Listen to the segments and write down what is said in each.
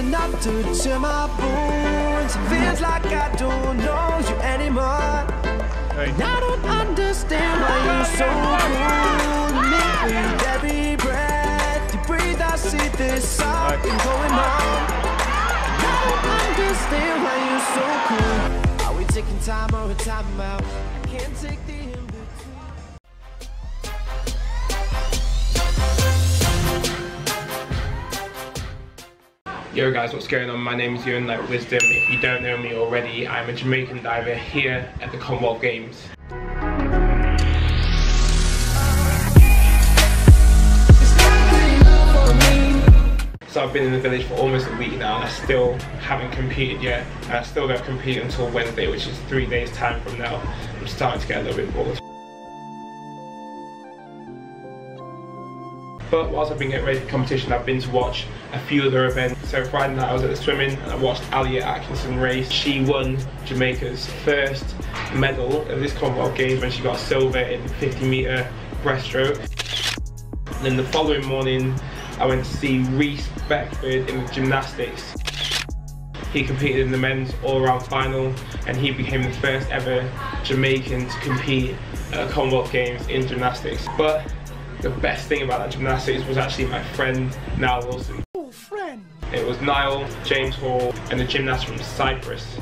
enough to chill my bones. It feels like I don't know you anymore. And I don't understand why you're so cool to me. With every breath you breathe, I see there's something going on. And I don't understand why you're so cool. Are we taking time or a time out? I can't take the in between. Yo guys, what's going on? My name is Yona, like Wisdom. If you don't know me already, I'm a Jamaican diver here at the Commonwealth Games. So I've been in the village for almost a week now and I still haven't competed yet. And I still don't compete until Wednesday, which is 3 days time from now. I'm starting to get a little bit bored. But whilst I've been getting ready for competition, I've been to watch a few other events. So Friday night I was at the swimming and I watched Alia Atkinson race. She won Jamaica's first medal at this Commonwealth Games when she got silver in 50-metre breaststroke. And then the following morning I went to see Reese Beckford in gymnastics. He competed in the men's all-around final and he became the first ever Jamaican to compete at Commonwealth Games in gymnastics. But the best thing about that gymnastics was actually my friend Nile Wilson. Oh, friend. It was Nile, James Hall and the gymnast from Cyprus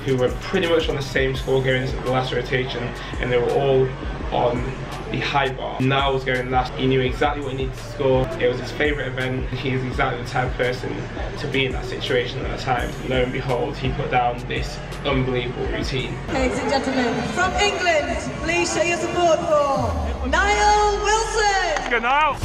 who were pretty much on the same score going into the last rotation, and they were all on the high bar. Nile was going last. He knew exactly what he needed to score. It was his favourite event. He is exactly the type of person to be in that situation at that time. Lo and behold, he put down this unbelievable routine. Ladies and gentlemen, from England, please show your support for Nile Wilson! Go Nile!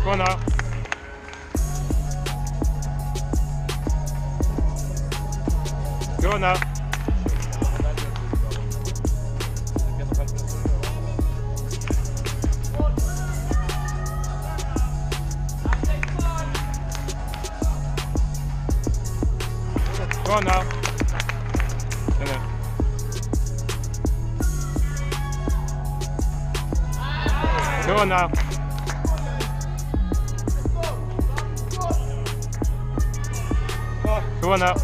Go on now. Go on now. Go on now. Go on now. Go on now.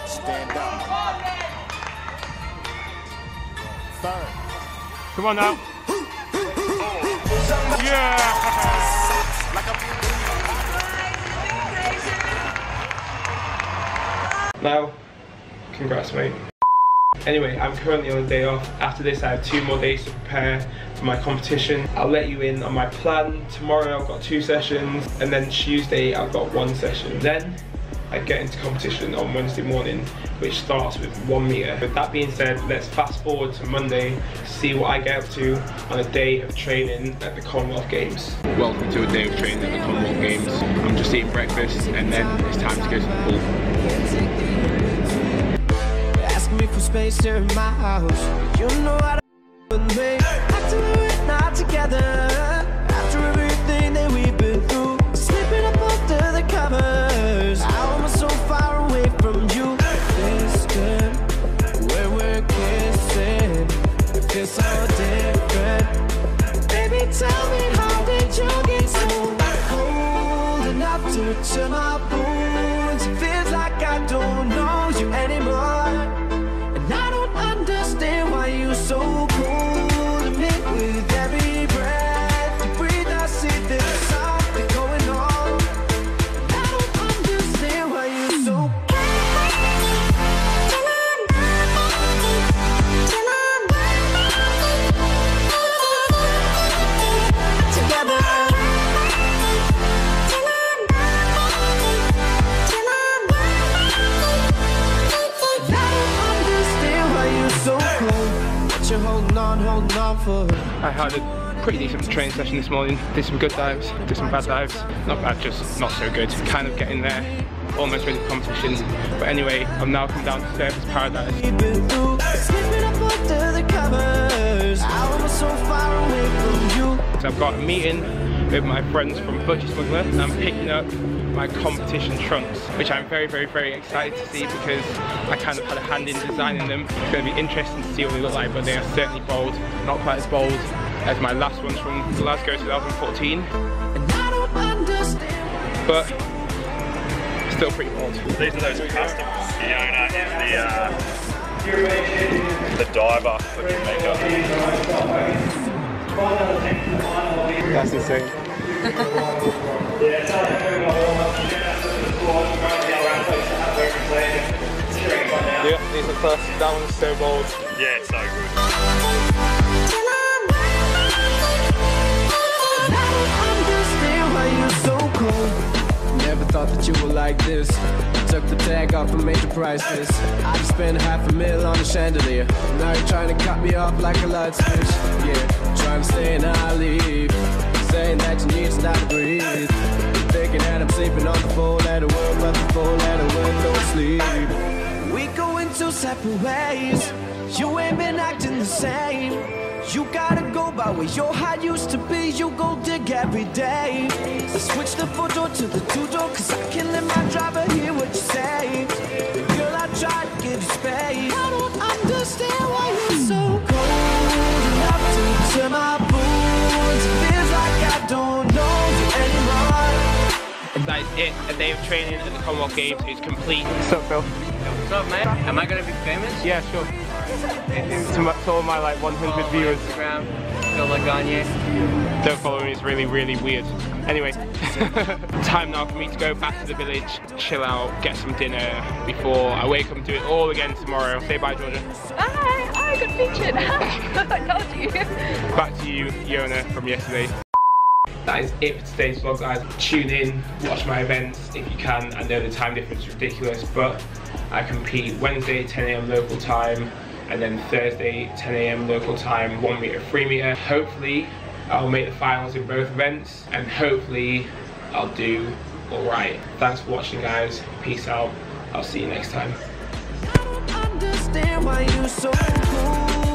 Stand up. Third. Come on now. Yeah. Now, congrats mate. Anyway, I'm currently on a day off. After this I have 2 more days to prepare for my competition. I'll let you in on my plan. Tomorrow I've got 2 sessions and then Tuesday I've got 1 session. Then I get into competition on Wednesday morning, which starts with 1 metre. With that being said, let's fast forward to Monday to see what I get up to on a day of training at the Commonwealth Games. Welcome to a day of training at the Commonwealth Games. I'm just eating breakfast and then it's time to go to the pool. Me for space here in my house. You know how to with me. After we're not together, after everything that we've been through, slipping up under the covers. How am I so far away from you? Distant, where we're kissing, it feels so different. Baby, tell me, how did you get so cold enough to chill my bones? It feels like I don't know you anymore. I don't understand why you're so cool to me. With every breath you breathe, I see there's something going on. I don't understand why you're so together. Holding on for. I had a pretty decent training session this morning. Did some good dives, did some bad dives. Not bad, just not so good. Kind of getting there, almost ready for competition. But anyway, I'm now come down to Surface Paradise. Slipping up under the covers. How am I so So I've got a meeting with my friends from Butcher Smuggler and I'm picking up my competition trunks, which I'm very, very, very excited to see because I kind of had a hand in designing them. It's going to be interesting to see what they look like, but they are certainly bold. Not quite as bold as my last ones from Glasgow 2014, but still pretty bold. These are those customs. Yona is the diver for Jamaica. That's insane. Yeah, these are first. That one's so bold. Yeah, it's so good. Never thought that you were like this. Took the tag off and made the priceless. I just spent $500,000 on a chandelier. Now you're trying to cut me off like a light switch. Yeah, trying to stay in I leave. Saying that you need to stop to breathe. Thinking that I'm sleeping on the four-letter word, but the four-letter word don't sleep. We go in two separate ways. You ain't been acting the same. You gotta go by where your heart used to be. You go dig every day. So switch the four-door to the two-door, cause I can't let my driver hear what you say. Girl, I try to give you space. I don't understand why you're so cold enough to tear my bones. It feels like I don't know you anymore. That is it. A day of training at the Commonwealth Games is complete. What's up, Phil? What's up, mate? Am I gonna be famous? Yeah, sure. To all my like 100 viewers. Instagram, Phil Laganye. Don't follow me, it's really, really weird. Anyway, time now for me to go back to the village, chill out, get some dinner before I wake up and do it all again tomorrow. Say bye, Georgia. Bye! I got featured. I told you. Back to you, Yona, from yesterday. That is it for today's vlog, guys. Tune in, watch my events if you can. I know the time difference is ridiculous, but I compete Wednesday 10 AM local time and then Thursday 10 AM local time, 1 meter, 3 meter. Hopefully I'll make the finals in both events and hopefully I'll do alright. Thanks for watching, guys. Peace out. I'll see you next time. I don't understand why you're so cool